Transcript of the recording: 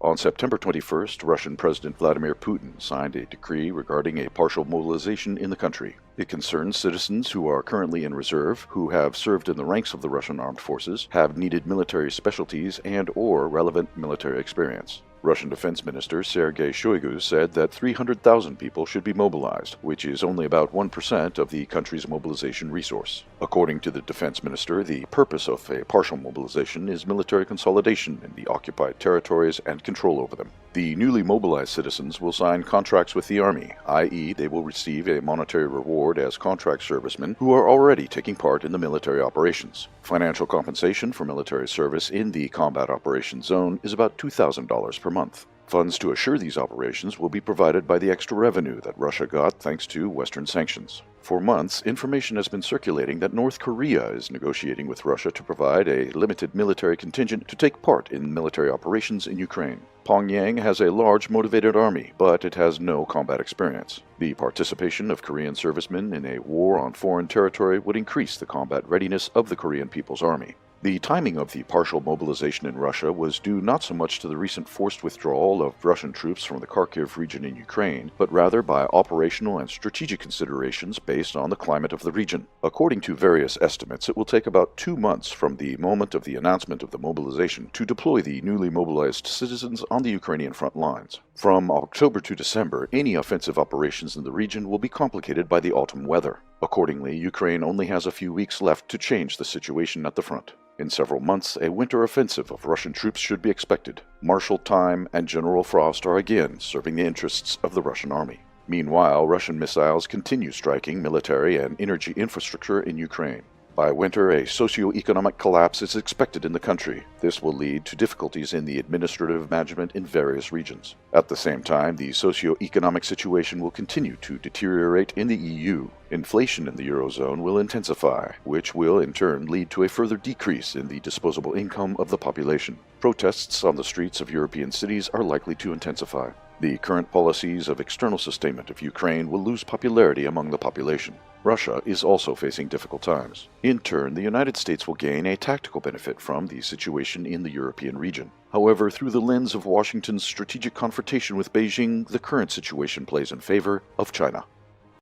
On September 21st, Russian President Vladimir Putin signed a decree regarding a partial mobilization in the country. It concerns citizens who are currently in reserve, who have served in the ranks of the Russian armed forces, have needed military specialties and/or relevant military experience. Russian Defense Minister Sergei Shoigu said that 300,000 people should be mobilized, which is only about 1% of the country's mobilization resource. According to the defense minister, the purpose of a partial mobilization is military consolidation in the occupied territories and control over them. The newly mobilized citizens will sign contracts with the Army, i.e. they will receive a monetary reward as contract servicemen who are already taking part in the military operations. Financial compensation for military service in the combat operations zone is about $2,000 per month. Funds to assure these operations will be provided by the extra revenue that Russia got thanks to Western sanctions. For months, information has been circulating that North Korea is negotiating with Russia to provide a limited military contingent to take part in military operations in Ukraine. Pyongyang has a large, motivated army, but it has no combat experience. The participation of Korean servicemen in a war on foreign territory would increase the combat readiness of the Korean People's Army. The timing of the partial mobilization in Russia was due not so much to the recent forced withdrawal of Russian troops from the Kharkiv region in Ukraine, but rather by operational and strategic considerations based on the climate of the region. According to various estimates, it will take about 2 months from the moment of the announcement of the mobilization to deploy the newly mobilized citizens on the Ukrainian front lines. From October to December, any offensive operations in the region will be complicated by the autumn weather. Accordingly, Ukraine only has a few weeks left to change the situation at the front. In several months, a winter offensive of Russian troops should be expected. Marshal Time and General Frost are again serving the interests of the Russian army. Meanwhile, Russian missiles continue striking military and energy infrastructure in Ukraine. By winter, a socio-economic collapse is expected in the country. This will lead to difficulties in the administrative management in various regions. At the same time, the socio-economic situation will continue to deteriorate in the EU. Inflation in the Eurozone will intensify, which will in turn lead to a further decrease in the disposable income of the population. Protests on the streets of European cities are likely to intensify. The current policies of external sustainment of Ukraine will lose popularity among the population. Russia is also facing difficult times. In turn, the United States will gain a tactical benefit from the situation in the European region. However, through the lens of Washington's strategic confrontation with Beijing, the current situation plays in favor of China.